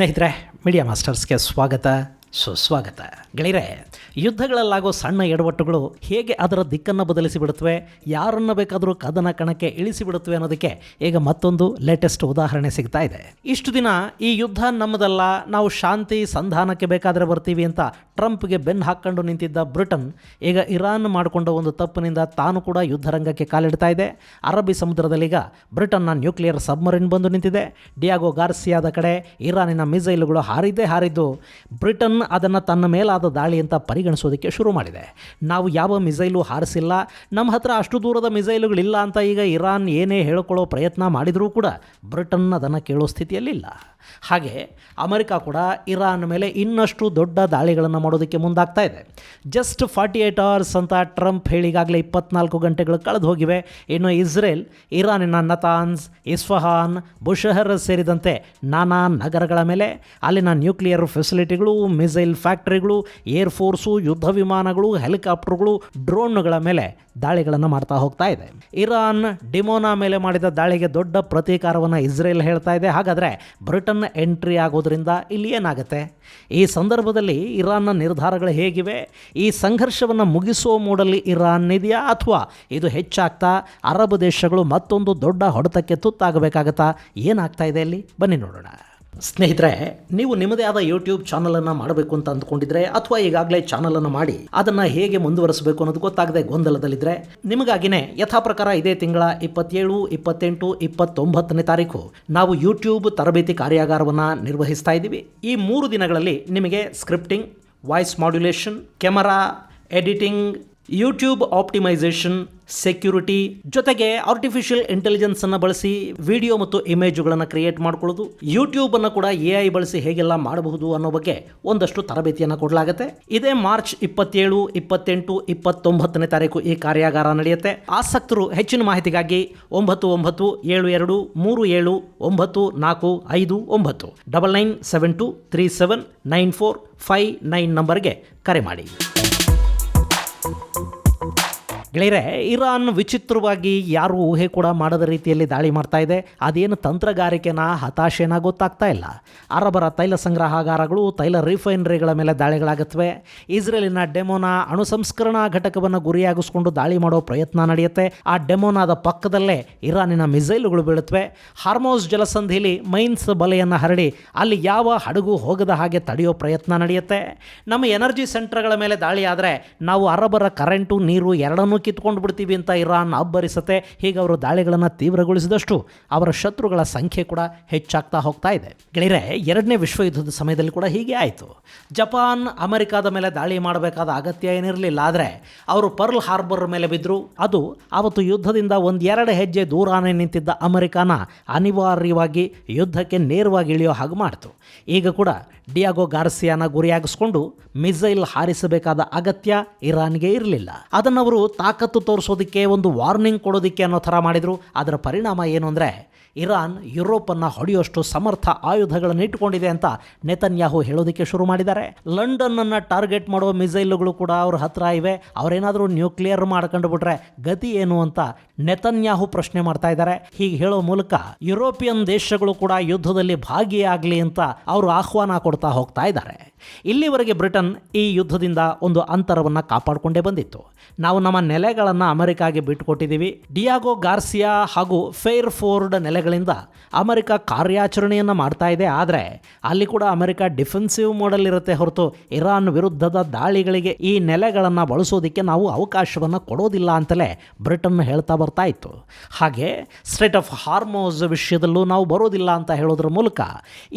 ಸ್ನೇಹಿತರೆ, ಮೀಡಿಯಾ ಮಾಸ್ಟರ್ಸ್ಗೆ ಸ್ವಾಗತ, ಸುಸ್ವಾಗತ. ಗೆಳೆಯರೆ, ಯುದ್ಧಗಳಲ್ಲಾಗೋ ಸಣ್ಣ ಎಡವಟ್ಟುಗಳು ಹೇಗೆ ಅದರ ದಿಕ್ಕನ್ನು ಬದಲಿಸಿಬಿಡುತ್ತವೆ, ಯಾರನ್ನು ಬೇಕಾದರೂ ಕದನ ಕಣಕ್ಕೆ ಇಳಿಸಿಬಿಡುತ್ತವೆ ಅನ್ನೋದಕ್ಕೆ ಈಗ ಮತ್ತೊಂದು ಲೇಟೆಸ್ಟ್ ಉದಾಹರಣೆ ಸಿಗ್ತಾ ಇದೆ. ಇಷ್ಟು ದಿನ ಈ ಯುದ್ಧ ನಮ್ಮದಲ್ಲ, ನಾವು ಶಾಂತಿ ಸಂಧಾನಕ್ಕೆ ಬೇಕಾದರೆ ಬರ್ತೀವಿ ಅಂತ ಟ್ರಂಪ್ಗೆ ಬೆನ್ನು ಹಾಕ್ಕೊಂಡು ನಿಂತಿದ್ದ ಬ್ರಿಟನ್ ಈಗ ಇರಾನ್ ಮಾಡಿಕೊಂಡ ಒಂದು ತಪ್ಪಿನಿಂದ ತಾನು ಕೂಡ ಯುದ್ಧರಂಗಕ್ಕೆ ಕಾಲಿಡ್ತಾ ಇದೆ. ಅರಬ್ಬಿ ಸಮುದ್ರದಲ್ಲೀಗ ಬ್ರಿಟನ್ನ ನ್ಯೂಕ್ಲಿಯರ್ ಸಬ್ಮರಿನ್ ಬಂದು ನಿಂತಿದೆ. ಡಿಯಾಗೋ ಗಾರ್ಸಿಯಾದ ಕಡೆ ಇರಾನಿನ ಮಿಸೈಲ್ಗಳು ಹಾರಿದ್ದು ಬ್ರಿಟನ್ ಅದನ್ನು ತನ್ನ ಮೇಲಾದ ದಾಳಿ ಅಂತ ಪರಿಗಣಿಸೋದಕ್ಕೆ ಶುರು ಮಾಡಿದೆ. ನಾವು ಯಾವ ಮಿಸೈಲು ಹಾರಿಸಿಲ್ಲ, ನಮ್ಮ ಹತ್ರ ಅಷ್ಟು ದೂರದ ಮಿಸೈಲುಗಳಿಲ್ಲ ಅಂತ ಈಗ ಇರಾನ್ ಏನೇ ಹೇಳಿಕೊಳ್ಳೋ ಪ್ರಯತ್ನ ಮಾಡಿದರೂ ಕೂಡ ಬ್ರಿಟನ್ ಅದನ್ನು ಕೇಳೋ ಸ್ಥಿತಿಯಲ್ಲಿಲ್ಲ. ಹಾಗೆ ಅಮೆರಿಕ ಕೂಡ ಇರಾನ್ ಮೇಲೆ ಇನ್ನಷ್ಟು ದೊಡ್ಡ ದಾಳಿಗಳನ್ನು ಮಾಡೋದಕ್ಕೆ ಮುಂದಾಗ್ತಾ ಇದೆ. ಜಸ್ಟ್ 48 ಅವರ್ಸ್ ಅಂತ ಟ್ರಂಪ್ ಹೇಳಿಗಾಗಲೇ 24 ಗಂಟೆಗಳು ಕಳೆದು ಹೋಗಿವೆ. ಇನ್ನು ಇಸ್ರೇಲ್ ಇರಾನಿನ ನತಾನ್ಸ್, ಇಸ್ಫಹಾನ್, ಬುಷಹರ್ ಸೇರಿದಂತೆ ನಾನಾ ನಗರಗಳ ಮೇಲೆ ಅಲ್ಲಿನ ನ್ಯೂಕ್ಲಿಯರ್ ಫೆಸಿಲಿಟಿಗಳು, ಮಿಸೈಲ್ ಫ್ಯಾಕ್ಟರಿಗಳು, ಏರ್ಫೋರ್ಸು, ಯುದ್ಧ ವಿಮಾನಗಳು, ಹೆಲಿಕಾಪ್ಟರ್ಗಳು, ಡ್ರೋನ್ಗಳ ಮೇಲೆ ದಾಳಿಗಳನ್ನು ಮಾಡ್ತಾ ಹೋಗ್ತಾ ಇದೆ. ಇರಾನ್ ಡಿಮೋನಾ ಮೇಲೆ ಮಾಡಿದ ದಾಳಿಗೆ ದೊಡ್ಡ ಪ್ರತೀಕಾರವನ್ನು ಇಸ್ರೇಲ್ ಹೇಳ್ತಾ ಇದೆ. ಹಾಗಾದರೆ ಬ್ರಿಟನ್ ಎಂಟ್ರಿ ಆಗೋದ್ರಿಂದ ಇಲ್ಲಿ ಏನಾಗುತ್ತೆ? ಈ ಸಂದರ್ಭದಲ್ಲಿ ಇರಾನ್ನ ನಿರ್ಧಾರಗಳು ಹೇಗಿವೆ? ಈ ಸಂಘರ್ಷವನ್ನು ಮುಗಿಸುವ ಮೂಡಲ್ಲಿ ಇರಾನ್ ಇದೆಯಾ, ಅಥವಾ ಇದು ಹೆಚ್ಚಾಗ್ತಾ ಅರಬ್ ದೇಶಗಳು ಮತ್ತೊಂದು ದೊಡ್ಡ ಹೊಡೆತಕ್ಕೆ ತುತ್ತಾಗಬೇಕಾಗತ್ತಾ? ಏನಾಗ್ತಾ ಇದೆ ಇಲ್ಲಿ ಬನ್ನಿ ನೋಡೋಣ. ಸ್ನೇಹಿತರೆ, ನೀವು ನಿಮ್ಮದೇ ಆದ ಯೂಟ್ಯೂಬ್ ಚಾನಲನ್ನು ಮಾಡಬೇಕು ಅಂತ ಅಂದ್ಕೊಂಡಿದ್ರೆ, ಅಥವಾ ಈಗಾಗಲೇ ಚಾನಲನ್ನು ಮಾಡಿ ಅದನ್ನು ಹೇಗೆ ಮುಂದುವರಿಸಬೇಕು ಅನ್ನೋದು ಗೊತ್ತಾಗದೆ ಗೊಂದಲದಲ್ಲಿದ್ದರೆ, ನಿಮಗಾಗಿನೇ ಯಥಾ ಪ್ರಕಾರ ಇದೇ ತಿಂಗಳ 27, 28, 29ನೇ ತಾರೀಕು ನಾವು ಯೂಟ್ಯೂಬ್ ತರಬೇತಿ ಕಾರ್ಯಾಗಾರವನ್ನು ನಿರ್ವಹಿಸ್ತಾ ಇದ್ದೀವಿ. ಈ 3 ದಿನಗಳಲ್ಲಿ ನಿಮಗೆ scripting, voice modulation, camera editing, YouTube optimisation, security ಜೊತೆಗೆ ಆರ್ಟಿಫಿಷಿಯಲ್ ಇಂಟೆಲಿಜೆನ್ಸನ್ನು ಬಳಸಿ ವಿಡಿಯೋ ಮತ್ತು ಇಮೇಜುಗಳನ್ನು ಕ್ರಿಯೇಟ್ ಮಾಡ್ಕೊಳ್ಳೋದು, ಯೂಟ್ಯೂಬನ್ನು ಕೂಡ AI ಬಳಸಿ ಹೇಗೆಲ್ಲ ಮಾಡಬಹುದು ಅನ್ನೋ ಬಗ್ಗೆ ಒಂದಷ್ಟು ತರಬೇತಿಯನ್ನು ಕೊಡಲಾಗುತ್ತೆ. ಇದೇ ಮಾರ್ಚ್ 27, 28, 29ನೇ ತಾರೀಕು ಈ ಕಾರ್ಯಾಗಾರ ನಡೆಯುತ್ತೆ. ಆಸಕ್ತರು ಹೆಚ್ಚಿನ ಮಾಹಿತಿಗಾಗಿ 9972379459 9972379459 ನಂಬರ್ಗೆ ಕರೆ ಮಾಡಿ. ಗೆಳೆಯರೆ, ಇರಾನ್ ವಿಚಿತ್ರವಾಗಿ ಯಾರು ಊಹೆ ಕೂಡ ಮಾಡದ ರೀತಿಯಲ್ಲಿ ದಾಳಿ ಮಾಡ್ತಾ ಇದೆ. ಅದೇನು ತಂತ್ರಗಾರಿಕೆನ, ಹತಾಶೆನ ಗೊತ್ತಾಗ್ತಾ ಇಲ್ಲ. ಅರಬರ ತೈಲ ಸಂಗ್ರಹಾಗಾರಗಳು, ತೈಲ ರಿಫೈನರಿಗಳ ಮೇಲೆ ದಾಳಿಗಳಾಗುತ್ತವೆ. ಇಸ್ರೇಲಿನ ಡೆಮೋನಾ ಅಣು ಸಂಸ್ಕರಣಾ ಘಟಕವನ್ನು ಗುರಿಯಾಗಿಸ್ಕೊಂಡು ದಾಳಿ ಮಾಡೋ ಪ್ರಯತ್ನ ನಡೆಯುತ್ತೆ. ಆ ಡೆಮೋನಾದ ಪಕ್ಕದಲ್ಲೇ ಇರಾನಿನ ಮಿಸೈಲುಗಳು ಬೀಳುತ್ತವೆ. ಹಾರ್ಮೋಸ್ ಜಲಸಂಧಿಯಲ್ಲಿ ಮೈನ್ಸ್ ಬಲೆಯನ್ನು ಹರಡಿ ಅಲ್ಲಿ ಯಾವ ಹಡಗು ಹೋಗದ ಹಾಗೆ ತಡೆಯೋ ಪ್ರಯತ್ನ ನಡೆಯುತ್ತೆ. ನಮ್ಮ ಎನರ್ಜಿ ಸೆಂಟರ್ಗಳ ಮೇಲೆ ದಾಳಿ ಆದರೆ ನಾವು ಅರಬರ ಕರೆಂಟು, ನೀರು ಎರಡನ್ನೂ ಕಿತ್ಕೊಂಡು ಬಿಡ್ತೀವಿ ಅಂತ ಇರಾನ್ ಅಬ್ಬರಿಸುತ್ತೆ. ಹೀಗೆ ಅವರು ದಾಳಿಗಳನ್ನು ತೀವ್ರಗೊಳಿಸಿದಷ್ಟು ಅವರ ಶತ್ರುಗಳ ಸಂಖ್ಯೆ ಕೂಡ ಹೆಚ್ಚಾಗ್ತಾ ಹೋಗ್ತಾ ಇದೆ. ಗೆಳೆಯರೆ, 2ನೇ ವಿಶ್ವಯುದ್ಧದ ಸಮಯದಲ್ಲಿ ಕೂಡ ಹೀಗೆ ಆಯಿತು. ಜಪಾನ್ ಅಮೆರಿಕಾದ ಮೇಲೆ ದಾಳಿ ಮಾಡಬೇಕಾದ ಅಗತ್ಯ ಏನಿರಲಿಲ್ಲ, ಆದರೆ ಅವರು ಪರ್ಲ್ ಹಾರ್ಬರ್ ಮೇಲೆ ಬಿದ್ದರು. ಅದು ಆವತ್ತು ಯುದ್ಧದಿಂದ 1-2 ಹೆಜ್ಜೆ ದೂರಾನೇ ನಿಂತಿದ್ದ ಅಮೆರಿಕಾನ ಅನಿವಾರ್ಯವಾಗಿ ಯುದ್ಧಕ್ಕೆ ನೇರವಾಗಿ ಇಳಿಯೋ ಹಾಗೆ ಮಾಡಿತು. ಈಗ ಕೂಡ ಡಿಯಾಗೋ ಗಾರ್ಸಿಯಾನ ಗುರಿಯಾಗಿಸ್ಕೊಂಡು ಮಿಸೈಲ್ ಹಾರಿಸಬೇಕಾದ ಅಗತ್ಯ ಇರಾನ್ಗೆ ಇರಲಿಲ್ಲ. ಅದನ್ನವರು ತಾಕತ್ತು ತೋರಿಸೋದಕ್ಕೆ, ಒಂದು ವಾರ್ನಿಂಗ್ ಕೊಡೋದಕ್ಕೆ ಅನ್ನೋ ಥರ ಮಾಡಿದರು. ಅದರ ಪರಿಣಾಮ ಏನು ಅಂದರೆ, ಇರಾನ್ ಯುರೋಪನ್ನು ಹೊಡೆಯುವಷ್ಟು ಸಮರ್ಥ ಆಯುಧಗಳನ್ನು ಇಟ್ಟುಕೊಂಡಿದೆ ಅಂತ ನೆತನ್ಯಾಹು ಹೇಳೋದಕ್ಕೆ ಶುರು ಮಾಡಿದ್ದಾರೆ. ಲಂಡನ್ನನ್ನು ಟಾರ್ಗೆಟ್ ಮಾಡುವ ಮಿಸೈಲ್ಗಳು ಕೂಡ ಅವ್ರ ಹತ್ರ ಇವೆ. ಅವರೇನಾದರೂ ನ್ಯೂಕ್ಲಿಯರ್ ಮಾಡ್ಕೊಂಡು ಬಿಟ್ರೆ ಗತಿ ಏನು ಅಂತ ನೆತನ್ಯಾಹು ಪ್ರಶ್ನೆ ಮಾಡ್ತಾ ಇದ್ದಾರೆ. ಹೀಗೆ ಹೇಳೋ ಮೂಲಕ ಯುರೋಪಿಯನ್ ದೇಶಗಳು ಕೂಡ ಯುದ್ಧದಲ್ಲಿ ಭಾಗಿಯಾಗಲಿ ಅಂತ ಅವರು ಆಹ್ವಾನ ಕೊಡ್ತಾ ಹೋಗ್ತಾ ಇದ್ದಾರೆ. ಇಲ್ಲಿವರೆಗೆ ಬ್ರಿಟನ್ ಈ ಯುದ್ಧದಿಂದ ಒಂದು ಅಂತರವನ್ನು ಕಾಪಾಡಿಕೊಂಡೇ ಬಂದಿತ್ತು. ನಾವು ನಮ್ಮ ನೆಲೆಗಳನ್ನು ಅಮೆರಿಕಾಗೆ ಬಿಟ್ಟುಕೊಟ್ಟಿದ್ದೀವಿ. ಡಿಯಾಗೋ ಗಾರ್ಸಿಯಾ ಹಾಗೂ ಫೇರ್ಫೋರ್ಡ್ ನೆಲೆಗಳಿಂದ ಅಮೆರಿಕ ಕಾರ್ಯಾಚರಣೆಯನ್ನು ಮಾಡ್ತಾ ಇದೆ. ಆದರೆ ಅಲ್ಲಿ ಕೂಡ ಅಮೆರಿಕ ಡಿಫೆನ್ಸಿವ್ ಮೋಡಲ್ ಇರುತ್ತೆ ಹೊರತು ಇರಾನ್ ವಿರುದ್ಧದ ದಾಳಿಗಳಿಗೆ ಈ ನೆಲೆಗಳನ್ನು ಬಳಸೋದಕ್ಕೆ ನಾವು ಅವಕಾಶವನ್ನು ಕೊಡೋದಿಲ್ಲ ಅಂತಲೇ ಬ್ರಿಟನ್ ಹೇಳ್ತಾ ಬರ್ತಾ ಇತ್ತು. ಹಾಗೆ ಸ್ಟ್ರೇಟ್ ಆಫ್ ಹಾರ್ಮೋಸ್ ವಿಷಯದಲ್ಲೂ ನಾವು ಬರೋದಿಲ್ಲ ಅಂತ ಹೇಳೋದ್ರ ಮೂಲಕ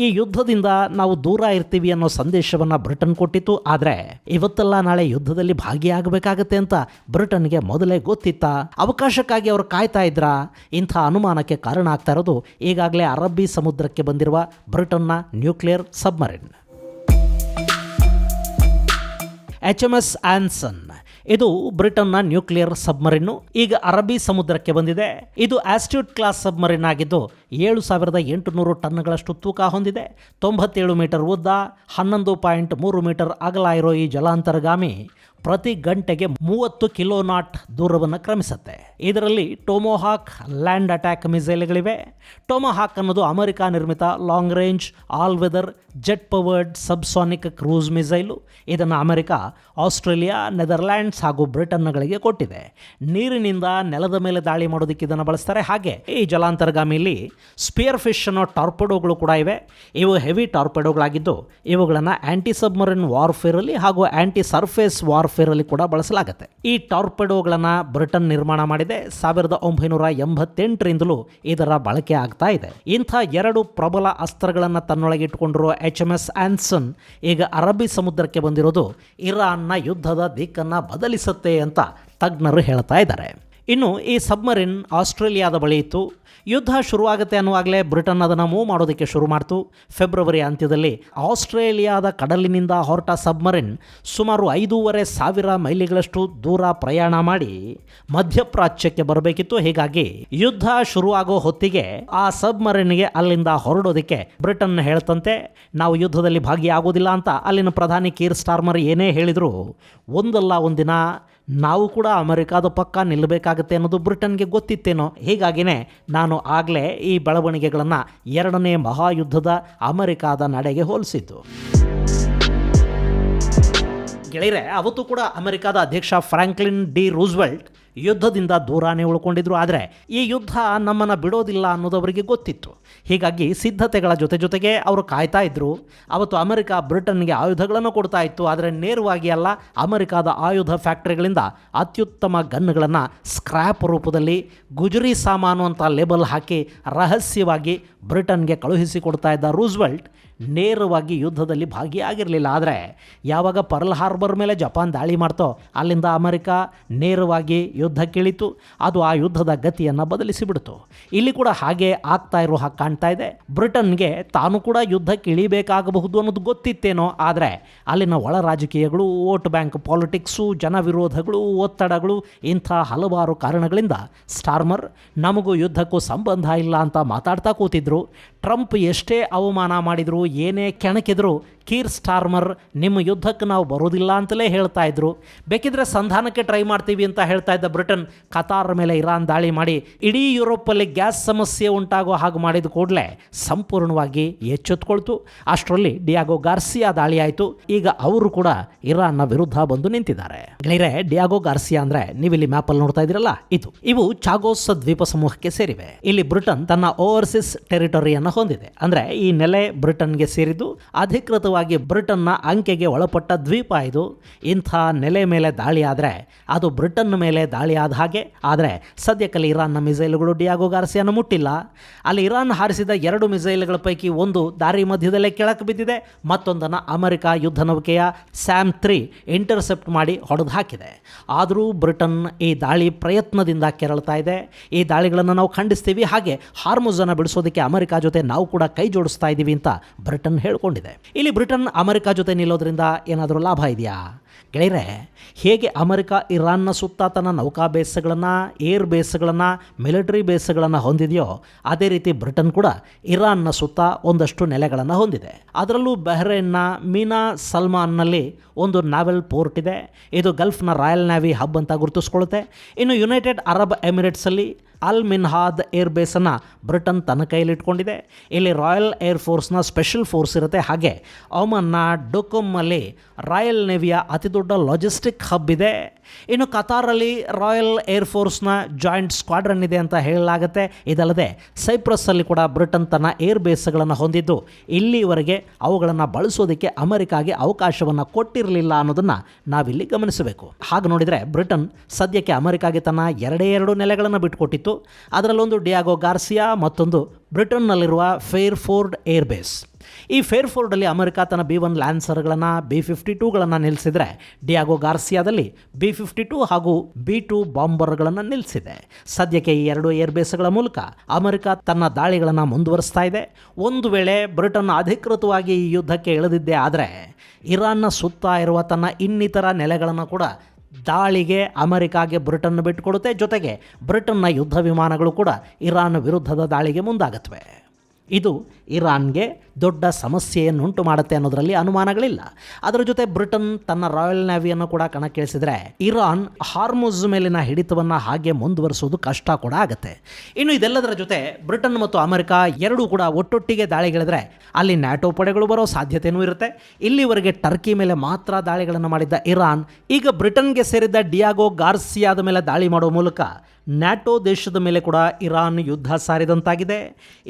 ಈ ಯುದ್ಧದಿಂದ ನಾವು ದೂರ ಇರ್ತೀವಿ ಅನ್ನೋ ಸಂದೇಶವನ್ನು ಬ್ರಿಟನ್ ಕೊಟ್ಟಿತ್ತು. ಆದರೆ ಇವತ್ತೆಲ್ಲ ನಾಳೆ ಯುದ್ಧದಲ್ಲಿ ಭಾಗಿಯಾಗಬೇಕಾಗತ್ತೆ ಅಂತ ಬ್ರಿಟನ್ಗೆ ಮೊದಲೇ ಗೊತ್ತಿತ್ತ? ಅವಕಾಶಕ್ಕಾಗಿ ಅವರು ಕಾಯ್ತಾ ಇದ್ರಾ? ಇಂಥ ಅನುಮಾನಕ್ಕೆ ಕಾರಣ ಆಗ್ತಾ ಇರೋದು ಈಗಾಗಲೇ ಅರಬ್ಬಿ ಸಮುದ್ರಕ್ಕೆ ಬಂದಿರುವ ಬ್ರಿಟನ್ನ ನ್ಯೂಕ್ಲಿಯರ್ ಸಬ್ಮರಿನ್ HMS ಆನ್ಸನ್. ಇದು ಬ್ರಿಟನ್ನ ನ್ಯೂಕ್ಲಿಯರ್ ಸಬ್ಮರಿನ್ನು ಈಗ ಅರಬ್ಬಿ ಸಮುದ್ರಕ್ಕೆ ಬಂದಿದೆ. ಇದು ಆಸ್ಟ್ಯೂಟ್ ಕ್ಲಾಸ್ ಸಬ್ಮರಿನ್ ಆಗಿದ್ದು 7,800 ಟನ್ಗಳಷ್ಟು ತೂಕ ಹೊಂದಿದೆ. 97 ಮೀಟರ್ ಉದ್ದ, 11.3 ಮೀಟರ್ ಅಗಲ ಇರೋ ಈ ಜಲಾಂತರ್ಗಾಮಿ ಪ್ರತಿ ಗಂಟೆಗೆ 30 ಕಿಲೋನಾಟ್ ದೂರವನ್ನು ಕ್ರಮಿಸುತ್ತೆ. ಇದರಲ್ಲಿ ಟೊಮೊಹಾಕ್ ಲ್ಯಾಂಡ್ ಅಟ್ಯಾಕ್ ಮಿಸೈಲ್ಗಳಿವೆ. ಟೊಮೊಹಾಕ್ ಅನ್ನೋದು ಅಮೆರಿಕ ನಿರ್ಮಿತ long range all weather jet powered subsonic cruise missile. ಇದನ್ನು ಅಮೆರಿಕ, ಆಸ್ಟ್ರೇಲಿಯಾ, ನೆದರ್ಲ್ಯಾಂಡ್ಸ್ ಹಾಗೂ ಬ್ರಿಟನ್ಗಳಿಗೆ ಕೊಟ್ಟಿದೆ. ನೀರಿನಿಂದ ನೆಲದ ಮೇಲೆ ದಾಳಿ ಮಾಡೋದಕ್ಕೆ ಇದನ್ನು ಬಳಸ್ತಾರೆ. ಹಾಗೆ ಈ ಜಲಾಂತರ್ಗಾಮಿಯಲ್ಲಿ ಸ್ಪಿಯರ್ ಫಿಶ್ ಅನ್ನೋ ಟಾರ್ಪೆಡೋಗಳು ಕೂಡ ಇವೆ. ಇವು ಹೆವಿ ಟಾರ್ಪೆಡೋಗಳಾಗಿದ್ದು ಇವುಗಳನ್ನು ಆಂಟಿ ಸಬ್ಮರಿನ್ ವಾರ್ಫೇರಲ್ಲಿ ಹಾಗೂ ಆಂಟಿ ಸರ್ಫೇಸ್ ವಾರ್ಫೇರಲ್ಲಿ ಕೂಡ ಬಳಸಲಾಗುತ್ತೆ. ಈ ಟಾರ್ಪೆಡೋಗಳನ್ನು ಬ್ರಿಟನ್ ನಿರ್ಮಾಣ ಮಾಡಿದೆ. 1988ರಿಂದಲೂ ಇದರ ಬಳಕೆ ಆಗ್ತಾ ಇದೆ. ಇಂಥ 2 ಪ್ರಬಲ ಅಸ್ತ್ರಗಳನ್ನು ತನ್ನೊಳಗಿಟ್ಟುಕೊಂಡಿರುವ HMS ಆನ್ಸನ್ ಈಗ ಅರಬ್ಬಿ ಸಮುದ್ರಕ್ಕೆ ಬಂದಿರೋದು ಇರಾನ್ನ ಯುದ್ಧದ ದಿಕ್ಕನ್ನು ಬದಲಿಸುತ್ತೆ ಅಂತ ತಜ್ಞರು ಹೇಳ್ತಾ ಇದ್ದಾರೆ. ಇನ್ನು ಈ ಸಬ್ಮರಿನ್ ಆಸ್ಟ್ರೇಲಿಯಾದ ಬಳಿ ಇತ್ತು. ಯುದ್ಧ ಶುರುವಾಗುತ್ತೆ ಅನ್ನುವಾಗಲೇ ಬ್ರಿಟನ್ ಅದನ್ನು ಮೂವ್ ಮಾಡೋದಕ್ಕೆ ಶುರು ಮಾಡ್ತು. ಫೆಬ್ರವರಿ ಅಂತ್ಯದಲ್ಲಿ ಆಸ್ಟ್ರೇಲಿಯಾದ ಕಡಲಿನಿಂದ ಹೊರಟ ಸಬ್ಮರಿನ್ ಸುಮಾರು 5,500 ಮೈಲಿಗಳಷ್ಟು ದೂರ ಪ್ರಯಾಣ ಮಾಡಿ ಮಧ್ಯಪ್ರಾಚ್ಯಕ್ಕೆ ಬರಬೇಕಿತ್ತು. ಹೀಗಾಗಿ ಯುದ್ಧ ಶುರುವಾಗೋ ಹೊತ್ತಿಗೆ ಆ ಸಬ್ಮರಿನ್ಗೆ ಅಲ್ಲಿಂದ ಹೊರಡೋದಕ್ಕೆ ಬ್ರಿಟನ್ ಹೇಳ್ತಂತೆ ನಾವು ಯುದ್ಧದಲ್ಲಿ ಭಾಗಿಯಾಗೋದಿಲ್ಲ ಅಂತ. ಅಲ್ಲಿನ ಪ್ರಧಾನಿ ಕೀರ್ ಸ್ಟಾರ್ಮರ್ ಏನೇ ಹೇಳಿದ್ರು ಒಂದಲ್ಲ ಒಂದಿನ ನಾವು ಕೂಡ ಅಮೆರಿಕಾದ ಪಕ್ಕ ನಿಲ್ಲಬೇಕಾಗತ್ತೆ ಅನ್ನೋದು ಬ್ರಿಟನ್ಗೆ ಗೊತ್ತಿತ್ತೇನೋ. ಹೀಗಾಗಿಯೇ ನಾನು ಆಗಲೇ ಈ ಬೆಳವಣಿಗೆಗಳನ್ನು 2ನೇ ಮಹಾಯುದ್ಧದ ಅಮೆರಿಕಾದ ನಡೆಗೆ ಹೋಲಿಸಿದ್ದು. ಗೆಳೆಯರೆ, ಅವತ್ತು ಕೂಡ ಅಮೆರಿಕಾದ ಅಧ್ಯಕ್ಷ ಫ್ರಾಂಕ್ಲಿನ್ ಡಿ ರೂಸ್ವೆಲ್ಟ್ ಯುದ್ಧದಿಂದ ದೂರನೇ ಉಳ್ಕೊಂಡಿದ್ರು. ಆದರೆ ಈ ಯುದ್ಧ ನಮ್ಮನ್ನು ಬಿಡೋದಿಲ್ಲ ಅನ್ನೋದು ಅವರಿಗೆ ಗೊತ್ತಿತ್ತು. ಹೀಗಾಗಿ ಸಿದ್ಧತೆಗಳ ಜೊತೆಗೆ ಅವರು ಕಾಯ್ತಾ ಇದ್ದರು. ಅವತ್ತು ಅಮೆರಿಕ ಬ್ರಿಟನ್ಗೆ ಆಯುಧಗಳನ್ನು ಕೊಡ್ತಾ ಇತ್ತು. ಆದರೆ ನೇರವಾಗಿ ಅಲ್ಲ, ಅಮೆರಿಕಾದ ಆಯುಧ ಫ್ಯಾಕ್ಟರಿಗಳಿಂದ ಅತ್ಯುತ್ತಮ ಗನ್ಗಳನ್ನು ಸ್ಕ್ರ್ಯಾಪ್ ರೂಪದಲ್ಲಿ ಗುಜರಿ ಸಾಮಾನು ಅಂತ ಲೇಬಲ್ ಹಾಕಿ ರಹಸ್ಯವಾಗಿ ಬ್ರಿಟನ್ಗೆ ಕಳುಹಿಸಿಕೊಡ್ತಾ ಇದ್ದ ರೂಸ್ವೆಲ್ಟ್ ನೇರವಾಗಿ ಯುದ್ಧದಲ್ಲಿ ಭಾಗಿಯಾಗಿರಲಿಲ್ಲ. ಆದರೆ ಯಾವಾಗ ಪರ್ಲ್ ಹಾರ್ಬರ್ ಮೇಲೆ ಜಪಾನ್ ದಾಳಿ ಮಾಡ್ತೋ ಅಲ್ಲಿಂದ ಅಮೆರಿಕ ನೇರವಾಗಿ ಯುದ್ಧಕ್ಕಿಳಿತು. ಅದು ಆ ಯುದ್ಧದ ಗತಿಯನ್ನು ಬದಲಿಸಿಬಿಡ್ತು. ಇಲ್ಲಿ ಕೂಡ ಹಾಗೆ ಆಗ್ತಾ ಇರೋ ಹಾಗೆ ಕಾಣ್ತಾ ಇದೆ. ಬ್ರಿಟನ್ಗೆ ತಾನು ಕೂಡ ಯುದ್ಧಕ್ಕೆ ಇಳಿಬೇಕಾಗಬಹುದು ಅನ್ನೋದು ಗೊತ್ತಿತ್ತೇನೋ. ಆದರೆ ಅಲ್ಲಿನ ಒಳ ರಾಜಕೀಯಗಳು, ವೋಟ್ ಬ್ಯಾಂಕ್ ಪಾಲಿಟಿಕ್ಸು, ಜನವಿರೋಧಗಳು, ಒತ್ತಡಗಳು, ಇಂಥ ಹಲವಾರು ಕಾರಣಗಳಿಂದ ಸ್ಟಾರ್ಮರ್ ನಮಗೂ ಯುದ್ಧಕ್ಕೂ ಸಂಬಂಧ ಇಲ್ಲ ಅಂತ ಮಾತಾಡ್ತಾ ಕೂತಿದ್ರು. ಟ್ರಂಪ್ ಎಷ್ಟೇ ಅವಮಾನ ಮಾಡಿದ್ರು, ಏನೇ ಕೆಣಕಿದ್ರು, ಕೀರ್ ಸ್ಟಾರ್ಮರ್ ನಿಮ್ಮ ಯುದ್ಧಕ್ಕೆ ನಾವು ಬರೋದಿಲ್ಲ ಅಂತಲೇ ಹೇಳ್ತಾ ಇದ್ರು. ಬೇಕಿದ್ರೆ ಸಂಧಾನಕ್ಕೆ ಟ್ರೈ ಮಾಡ್ತೀವಿ ಅಂತ ಹೇಳ್ತಾ ಇದ್ದ ಬ್ರಿಟನ್ ಕತಾರ್ ಮೇಲೆ ಇರಾನ್ ದಾಳಿ ಮಾಡಿ ಇಡೀ ಯುರೋಪಲ್ಲಿ ಗ್ಯಾಸ್ ಸಮಸ್ಯೆ ಉಂಟಾಗೋ ಹಾಗೆ ಮಾಡಿದ ಕೂಡಲೇ ಸಂಪೂರ್ಣವಾಗಿ ಎಚ್ಚೆತ್ಕೊಳ್ತು. ಅಷ್ಟರಲ್ಲಿ ಡಿಯಾಗೋ ಗಾರ್ಸಿಯಾ ದಾಳಿ ಆಯಿತು. ಈಗ ಅವರು ಕೂಡ ಇರಾನ್ನ ವಿರುದ್ಧ ಬಂದು ನಿಂತಿದ್ದಾರೆ. ಗೆಳೆಯರೆ, ಡಿಯಾಗೋ ಗಾರ್ಸಿಯಾ ಅಂದ್ರೆ ನೀವಿಲ್ಲಿ ಮ್ಯಾಪಲ್ಲಿ ನೋಡ್ತಾ ಇದ್ದೀರಲ್ಲ, ಇವು ಚಾಗೋಸ್ ದ್ವೀಪ ಸಮೂಹಕ್ಕೆ ಸೇರಿವೆ. ಇಲ್ಲಿ ಬ್ರಿಟನ್ ತನ್ನ ಓವರ್ಸೀಸ್ ಟೆರಿಟರಿಯನ್ನು ಹೊಂದಿದೆ. ಅಂದ್ರೆ ಈ ನೆಲೆ ಬ್ರಿಟನ್ಗೆ ಸೇರಿದ್ದು, ಅಧಿಕೃತವಾಗಿ ಬ್ರಿಟನ್ನ ಅಂಕೆಗೆ ಒಳಪಟ್ಟ ದ್ವೀಪ ಇದು. ಇಂಥ ನೆಲೆ ಮೇಲೆ ದಾಳಿ ಆದರೆ ಅದು ಬ್ರಿಟನ್ ಮೇಲೆ ದಾಳಿ ಆದ ಹಾಗೆ. ಆದರೆ ಸದ್ಯಕ್ಕಲ್ಲಿ ಇರಾನ್ನ ಮಿಸೈಲ್ಗಳು ಡಿಯಾಗೋ ಗಾರ್ಸಿಯಾನ ಮುಟ್ಟಿಲ್ಲ. ಅಲ್ಲಿ ಇರಾನ್ ಹಾರಿಸಿದ 2 ಮಿಸೈಲ್ಗಳ ಪೈಕಿ ಒಂದು ದಾರಿ ಮಧ್ಯದಲ್ಲೇ ಕೆಳಕ್ಕೆ ಬಿದ್ದಿದೆ. ಮತ್ತೊಂದನ್ನು ಅಮೆರಿಕ ಯುದ್ಧ ನೌಕೆಯ ಸ್ಯಾಮ್ 3 ಇಂಟರ್ಸೆಪ್ಟ್ ಮಾಡಿ ಹೊಡೆದು ಹಾಕಿದೆ. ಆದರೂ ಬ್ರಿಟನ್ ಈ ದಾಳಿ ಪ್ರಯತ್ನದಿಂದ ಕೆರಳ್ತಾ ಇದೆ. ಈ ದಾಳಿಗಳನ್ನು ನಾವು ಖಂಡಿಸ್ತೀವಿ, ಹಾಗೆ ಹಾರ್ಮುಜನ್ನು ಬಿಡಿಸೋದಕ್ಕೆ ಅಮೆರಿಕ ಜೊತೆ ನಾವು ಕೂಡ ಕೈ ಜೋಡಿಸ್ತಾ ಇದ್ದೀವಿ ಅಂತ ಬ್ರಿಟನ್ ಹೇಳ್ಕೊಂಡಿದೆ. ಇಲ್ಲಿ ಬ್ರಿಟನ್ ಅಮೆರಿಕ ಜೊತೆ ನಿಲ್ಲೋದ್ರಿಂದ ಏನಾದರೂ ಲಾಭ ಇದೆಯಾ? ಗೆಳೆಯರೆ, ಹೇಗೆ ಅಮೆರಿಕ ಇರಾನ್ನ ಸುತ್ತ ತನ್ನ ನೌಕಾ ಬೇಸ್ಗಳನ್ನು, ಏರ್ ಬೇಸ್ಗಳನ್ನು, ಮಿಲಿಟರಿ ಬೇಸ್ಗಳನ್ನು ಹೊಂದಿದೆಯೋ ಅದೇ ರೀತಿ ಬ್ರಿಟನ್ ಕೂಡ ಇರಾನ್ನ ಸುತ್ತ ಒಂದಷ್ಟು ನೆಲೆಗಳನ್ನು ಹೊಂದಿದೆ. ಅದರಲ್ಲೂ ಬಹ್ರೇನ್ನ ಮೀನಾ ಸಲ್ಮಾನ್ನಲ್ಲಿ ಒಂದು ನಾವೆಲ್ ಪೋರ್ಟ್ ಇದೆ. ಇದು ಗಲ್ಫ್ನ ರಾಯಲ್ ನ್ಯಾವಿ ಹಬ್ ಅಂತ ಗುರುತಿಸ್ಕೊಳ್ಳುತ್ತೆ. ಇನ್ನು ಯುನೈಟೆಡ್ ಅರಬ್ ಎಮಿರೇಟ್ಸಲ್ಲಿ ಅಲ್ ಮಿನ್ಹಾದ್ ಏರ್ ಬೇಸನ್ನು ಬ್ರಿಟನ್ ತನ್ನ ಕೈಲಿಟ್ಕೊಂಡಿದೆ. ಇಲ್ಲಿ ರಾಯಲ್ ಏರ್ ಫೋರ್ಸ್ನ ಸ್ಪೆಷಲ್ ಫೋರ್ಸ್ ಇರುತ್ತೆ. ಹಾಗೆ ಒಮನ್ನ ಡೊಕೊಮ್ಮಲ್ಲಿ ರಾಯಲ್ ನೇವಿಯ ಅತಿದೊಡ್ಡ ಲಾಜಿಸ್ಟಿಕ್ ಹಬ್ ಇದೆ. ಇನ್ನು ಕತಾರಲ್ಲಿ ರಾಯಲ್ ಏರ್ ಫೋರ್ಸ್ನ ಜಾಯಿಂಟ್ ಸ್ಕ್ವಾಡ್ರನ್ ಇದೆ ಅಂತ ಹೇಳಲಾಗುತ್ತೆ. ಇದಲ್ಲದೆ ಸೈಪ್ರಸ್ಸಲ್ಲಿ ಕೂಡ ಬ್ರಿಟನ್ ತನ್ನ ಏರ್ ಬೇಸ್ಗಳನ್ನು ಹೊಂದಿದ್ದು ಇಲ್ಲಿವರೆಗೆ ಅವುಗಳನ್ನು ಬಳಸೋದಕ್ಕೆ ಅಮೆರಿಕಾಗೆ ಅವಕಾಶವನ್ನು ಕೊಟ್ಟಿರಲಿಲ್ಲ ಅನ್ನೋದನ್ನು ನಾವಿಲ್ಲಿ ಗಮನಿಸಬೇಕು. ಹಾಗೆ ನೋಡಿದರೆ ಬ್ರಿಟನ್ ಸದ್ಯಕ್ಕೆ ಅಮೆರಿಕಾಗೆ ತನ್ನ 2 ನೆಲೆಗಳನ್ನು ಬಿಟ್ಟುಕೊಟ್ಟಿತ್ತು. ಅದರಲ್ಲೊಂದು ಡಿಯಾಗೋ ಗಾರ್ಸಿಯಾ, ಮತ್ತೊಂದು ಬ್ರಿಟನ್ನಲ್ಲಿರುವ ಫೇರ್ಫೋರ್ಡ್ ಏರ್ ಬೇಸ್. ಈ ಫೇರ್ಫೋರ್ಡಲ್ಲಿ ಅಮೆರಿಕ ತನ್ನ B-1 ಲ್ಯಾನ್ಸರ್ಗಳನ್ನು, B-52ಗಳನ್ನು ನಿಲ್ಲಿಸಿದರೆ ಡಿಯಾಗೋ ಗಾರ್ಸಿಯಾದಲ್ಲಿ B-52 ಹಾಗೂ B-2 ಬಾಂಬರ್ಗಳನ್ನು ನಿಲ್ಲಿಸಿದೆ. ಸದ್ಯಕ್ಕೆ ಈ 2 ಏರ್ ಬೇಸ್ಗಳ ಮೂಲಕ ಅಮೆರಿಕ ತನ್ನ ದಾಳಿಗಳನ್ನು ಮುಂದುವರಿಸ್ತಾ ಇದೆ. ಒಂದು ವೇಳೆ ಬ್ರಿಟನ್ ಅಧಿಕೃತವಾಗಿ ಈ ಯುದ್ಧಕ್ಕೆ ಇಳಿದಿದ್ದೇ ಆದರೆ ಇರಾನ್ನ ಸುತ್ತ ಇರುವ ತನ್ನ ಇನ್ನಿತರ ನೆಲೆಗಳನ್ನು ಕೂಡ ದಾಳಿಗೆ ಅಮೆರಿಕಾಗೆ ಬ್ರಿಟನ್ ಬಿಟ್ಟುಕೊಡುತ್ತೆ. ಜೊತೆಗೆ ಬ್ರಿಟನ್ನ ಯುದ್ಧ ವಿಮಾನಗಳು ಕೂಡ ಇರಾನ್ ವಿರುದ್ಧದ ದಾಳಿಗೆ ಮುಂದಾಗುತ್ತವೆ. ಇದು ಇರಾನ್ಗೆ ದೊಡ್ಡ ಸಮಸ್ಯೆಯನ್ನುಂಟು ಮಾಡುತ್ತೆ ಅನ್ನೋದರಲ್ಲಿ ಅನುಮಾನಗಳಿಲ್ಲ. ಅದರ ಜೊತೆ ಬ್ರಿಟನ್ ತನ್ನ ರಾಯಲ್ ನೇವಿಯನ್ನು ಕೂಡ ಕಣಕ್ಕಿಳಿಸಿದರೆ ಇರಾನ್ ಹಾರ್ಮುಜ್ ಮೇಲಿನ ಹಿಡಿತವನ್ನು ಹಾಗೆ ಮುಂದುವರಿಸುವುದು ಕಷ್ಟ ಕೂಡ ಆಗುತ್ತೆ. ಇನ್ನು ಇದೆಲ್ಲದರ ಜೊತೆ ಬ್ರಿಟನ್ ಮತ್ತು ಅಮೆರಿಕ ಎರಡೂ ಕೂಡ ಒಟ್ಟೊಟ್ಟಿಗೆ ದಾಳಿಗಳಿದ್ರೆ ಅಲ್ಲಿ ನ್ಯಾಟೋ ಪಡೆಗಳು ಬರೋ ಸಾಧ್ಯತೆಯೂ ಇರುತ್ತೆ. ಇಲ್ಲಿವರೆಗೆ ಟರ್ಕಿ ಮೇಲೆ ಮಾತ್ರ ದಾಳಿಗಳನ್ನು ಮಾಡಿದ್ದ ಇರಾನ್ ಈಗ ಬ್ರಿಟನ್ಗೆ ಸೇರಿದ್ದ ಡಿಯಾಗೋ ಗಾರ್ಸಿಯಾದ ಮೇಲೆ ದಾಳಿ ಮಾಡುವ ಮೂಲಕ ನ್ಯಾಟೋ ದೇಶದ ಮೇಲೆ ಕೂಡ ಇರಾನ್ ಯುದ್ಧ ಸಾರಿದಂತಾಗಿದೆ.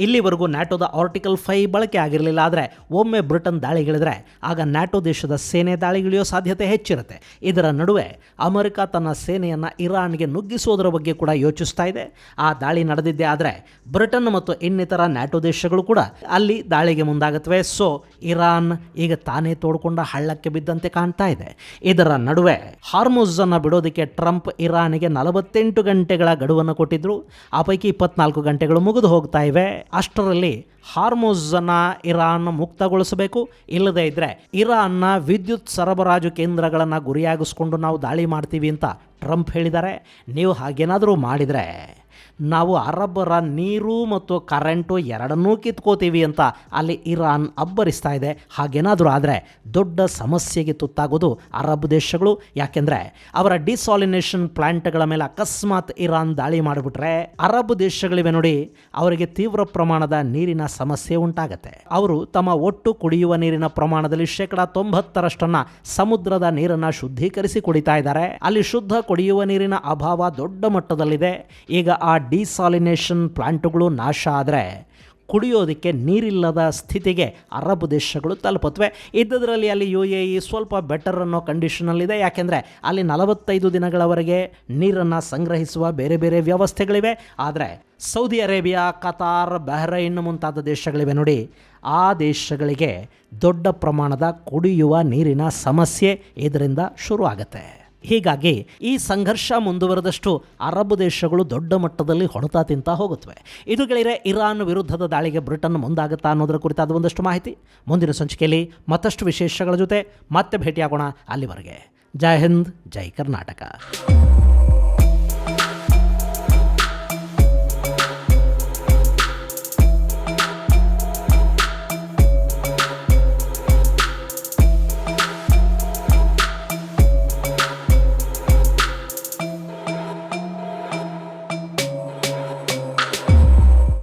ಇಲ್ಲಿವರೆಗೂ ನ್ಯಾಟೋದ ಆರ್ಟಿಕಲ್ 5 ಬಳಕೆ ಆಗಿರಲಿಲ್ಲ. ಆದರೆ ಒಮ್ಮೆ ಬ್ರಿಟನ್ ದಾಳಿಗಿಳಿದ್ರೆ ಆಗ ನ್ಯಾಟೋ ದೇಶದ ಸೇನೆ ದಾಳಿಗಿಳಿಯೋ ಸಾಧ್ಯತೆ ಹೆಚ್ಚಿರುತ್ತೆ. ಇದರ ನಡುವೆ ಅಮೆರಿಕ ತನ್ನ ಸೇನೆಯನ್ನು ಇರಾನ್ಗೆ ನುಗ್ಗಿಸೋದರ ಬಗ್ಗೆ ಕೂಡ ಯೋಚಿಸ್ತಾ ಇದೆ. ಆ ದಾಳಿ ನಡೆದಿದ್ದೇ ಆದರೆ ಬ್ರಿಟನ್ ಮತ್ತು ಇನ್ನಿತರ ನ್ಯಾಟೋ ದೇಶಗಳು ಕೂಡ ಅಲ್ಲಿ ದಾಳಿಗೆ ಮುಂದಾಗುತ್ತವೆ. ಸೊ ಇರಾನ್ ಈಗ ತಾನೇ ತೋಡ್ಕೊಂಡ ಹಳ್ಳಕ್ಕೆ ಬಿದ್ದಂತೆ ಕಾಣ್ತಾ ಇದೆ. ಇದರ ನಡುವೆ ಹಾರ್ಮುಜ್ ಅನ್ನು ಬಿಡೋದಕ್ಕೆ ಟ್ರಂಪ್ ಇರಾನ್ಗೆ 48 ಗಂಟೆಗಳ ಗಡುವನ್ನು ಕೊಟ್ಟಿದ್ರು. ಆ ಪೈಕಿ 24 ಗಂಟೆಗಳು ಮುಗಿದು ಹೋಗ್ತಾ ಇವೆ. ಅಷ್ಟರಲ್ಲಿ ಹಾರ್ಮುಜ್ ಅನ್ನು ಇರಾನ್ ಮುಕ್ತಗೊಳಿಸಬೇಕು. ಇಲ್ಲದೇ ಇದ್ರೆ ಇರಾನ್ನ ವಿದ್ಯುತ್ ಸರಬರಾಜು ಕೇಂದ್ರಗಳನ್ನು ಗುರಿಯಾಗಿಸ್ಕೊಂಡು ನಾವು ದಾಳಿ ಮಾಡ್ತೀವಿ ಅಂತ ಟ್ರಂಪ್ ಹೇಳಿದ್ದಾರೆ. ನೀವು ಹಾಗೇನಾದರೂ ಮಾಡಿದರೆ ನಾವು ಅರಬ್ಬರ ನೀರು ಮತ್ತು ಕರೆಂಟು ಎರಡನ್ನೂ ಕಿತ್ಕೋತೀವಿ ಅಂತ ಅಲ್ಲಿ ಇರಾನ್ ಅಬ್ಬರಿಸ್ತಾ ಇದೆ. ಹಾಗೇನಾದರೂ ಆದರೆ ದೊಡ್ಡ ಸಮಸ್ಯೆಗೆ ತುತ್ತಾಗೋದು ಅರಬ್ ದೇಶಗಳು. ಯಾಕೆಂದರೆ ಅವರ ಡಿಸಾಲಿನೇಷನ್ ಪ್ಲಾಂಟ್ಗಳ ಮೇಲೆ ಅಕಸ್ಮಾತ್ ಇರಾನ್ ದಾಳಿ ಮಾಡಿಬಿಟ್ರೆ ಅರಬ್ ದೇಶಗಳಿವೆ ನೋಡಿ, ಅವರಿಗೆ ತೀವ್ರ ಪ್ರಮಾಣದ ನೀರಿನ ಸಮಸ್ಯೆ ಉಂಟಾಗತ್ತೆ. ಅವರು ತಮ್ಮ ಒಟ್ಟು ಕುಡಿಯುವ ನೀರಿನ ಪ್ರಮಾಣದಲ್ಲಿ 90% ಸಮುದ್ರದ ನೀರನ್ನು ಶುದ್ಧೀಕರಿಸಿ ಕುಡಿತಾ ಇದ್ದಾರೆ. ಅಲ್ಲಿ ಶುದ್ಧ ಕುಡಿಯುವ ನೀರಿನ ಅಭಾವ ದೊಡ್ಡ ಮಟ್ಟದಲ್ಲಿದೆ. ಈಗ ಆ ಡಿಸಾಲಿನೇಷನ್ ಪ್ಲಾಂಟ್ಗಳು ನಾಶ ಆದರೆ ಕುಡಿಯೋದಕ್ಕೆ ನೀರಿಲ್ಲದ ಸ್ಥಿತಿಗೆ ಅರಬ್ ದೇಶಗಳು ತಲುಪುತ್ತವೆ. ಇದ್ದದರಲ್ಲಿ ಅಲ್ಲಿ UAE ಸ್ವಲ್ಪ ಬೆಟರ್ ಅನ್ನೋ ಕಂಡೀಷನಲ್ಲಿದೆ. ಯಾಕೆಂದರೆ ಅಲ್ಲಿ 45 ದಿನಗಳವರೆಗೆ ನೀರನ್ನು ಸಂಗ್ರಹಿಸುವ ಬೇರೆ ಬೇರೆ ವ್ಯವಸ್ಥೆಗಳಿವೆ. ಆದರೆ ಸೌದಿ ಅರೇಬಿಯಾ, ಕತಾರ್, ಬಹ್ರೈನ್ ಮುಂತಾದ ದೇಶಗಳಿವೆ ನೋಡಿ, ಆ ದೇಶಗಳಿಗೆ ದೊಡ್ಡ ಪ್ರಮಾಣದ ಕುಡಿಯುವ ನೀರಿನ ಸಮಸ್ಯೆ ಇದರಿಂದ ಶುರು ಆಗುತ್ತೆ. ಹೀಗಾಗಿ ಈ ಸಂಘರ್ಷ ಮುಂದುವರೆದಷ್ಟು ಅರಬ್ ದೇಶಗಳು ದೊಡ್ಡ ಮಟ್ಟದಲ್ಲಿ ಹೊಡೆತ ತಿಂತ ಹೋಗುತ್ತವೆ. ಇದು ಗೆಳೆಯರೆ ಇರಾನ್ ವಿರುದ್ಧದ ದಾಳಿಗೆ ಬ್ರಿಟನ್ ಮುಂದಾಗುತ್ತಾ ಅನ್ನೋದರ ಕುರಿತಾದ ಒಂದಷ್ಟು ಮಾಹಿತಿ. ಮುಂದಿನ ಸಂಚಿಕೆಯಲ್ಲಿ ಮತ್ತಷ್ಟು ವಿಶೇಷಗಳ ಜೊತೆ ಮತ್ತೆ ಭೇಟಿಯಾಗೋಣ. ಅಲ್ಲಿವರೆಗೆ ಜೈ ಹಿಂದ್, ಜೈ ಕರ್ನಾಟಕ.